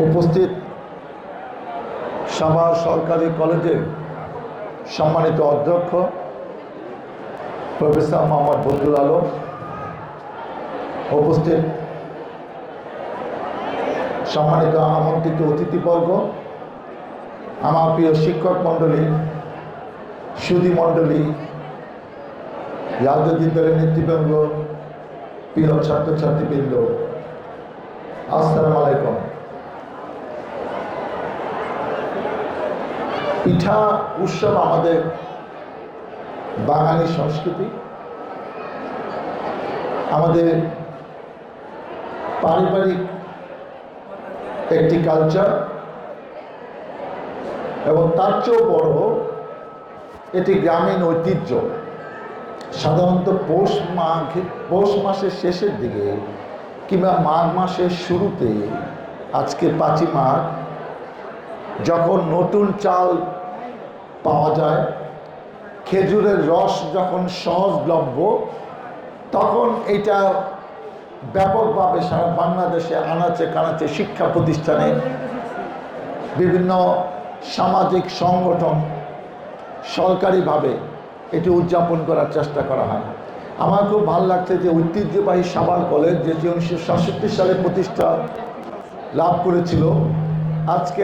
উপস্থিত সাভার সরকারি কলেজের সম্মানিত অধ্যক্ষ প্রফেসর মোহাম্মদ বদরুল আলম, উপস্থিত সম্মানিত আমন্ত্রিত অতিথিবর্গ, আমার প্রিয় শিক্ষক মণ্ডলী, সুধী মণ্ডলী, রাজনৈতিক দলের নেতৃবৃন্দ, প্রিয় ছাত্রছাত্রীবৃন্দ, আসসালামু আলাইকুম। পিঠা উৎসব আমাদের বাঙালি সংস্কৃতি, আমাদের পারিবারিক একটি কালচার, এবং তার চেয়েও বড় এটি গ্রামীণ ঐতিহ্য। সাধারণত পৌষ মাসের শেষের দিকে কিংবা মাঘ মাসের শুরুতে, আজকে 5ই মাঘ, যখন নতুন চাল পাওয়া যায়, খেজুরের রস যখন সহজলভ্য, তখন এটা ব্যাপকভাবে সারা বাংলাদেশে আনাচে কানাচে শিক্ষা প্রতিষ্ঠানে, বিভিন্ন সামাজিক সংগঠন, সরকারিভাবে এটি উদযাপন করার চেষ্টা করা হয়। আমার খুব ভালো লাগছে যে ঐতিহ্যবাহী সাভার কলেজ, যেটি 1967 সালে প্রতিষ্ঠা লাভ করেছিল, আজকে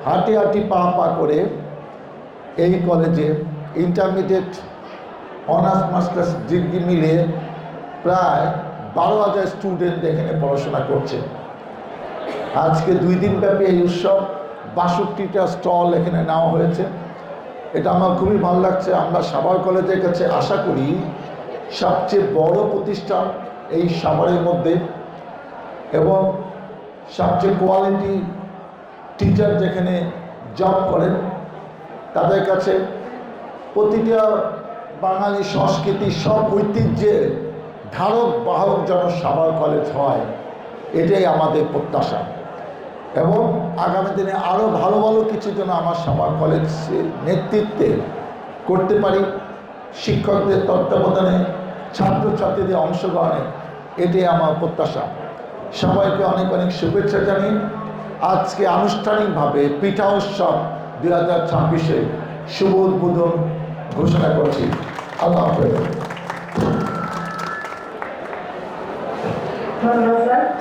হাঁটি হাঁটি পা পা করে এই কলেজে ইন্টারমিডিয়েট অনার্স মাস্টার্স ডিগ্রি মিলে প্রায় 12,000 স্টুডেন্ট এখানে পড়াশোনা করছে। আজকে 2 দিন ব্যাপী এই উৎসব, 62টা স্টল এখানে নেওয়া হয়েছে। এটা আমার খুবই ভালো লাগছে। আমরা সাভার কলেজের কাছে আশা করি সবচেয়ে বড় প্রতিষ্ঠান এই সাভারের মধ্যে, এবং সবচেয়ে কোয়ালিটি টিচার যেখানে জব করেন, তাদের কাছে প্রতিটা বাঙালি সংস্কৃতি, সব ঐতিহ্যের ধারক বাহক যেন সাভার কলেজ হয়, এটাই আমাদের প্রত্যাশা। এবং আগামী দিনে আরও ভালো ভালো কিছু যেন আমার সাভার কলেজের নেতৃত্বে করতে পারি, শিক্ষকদের তত্ত্বাবধানে, ছাত্রছাত্রীদের অংশগ্রহণে, এটাই আমার প্রত্যাশা। সবাইকে অনেক অনেক শুভেচ্ছা জানিয়ে আজকে আনুষ্ঠানিকভাবে পিঠা উৎসব 2026-এর শুভ উদ্বোধন ঘোষণা করছি। আল্লাহ হাফেজ। ধন্যবাদ।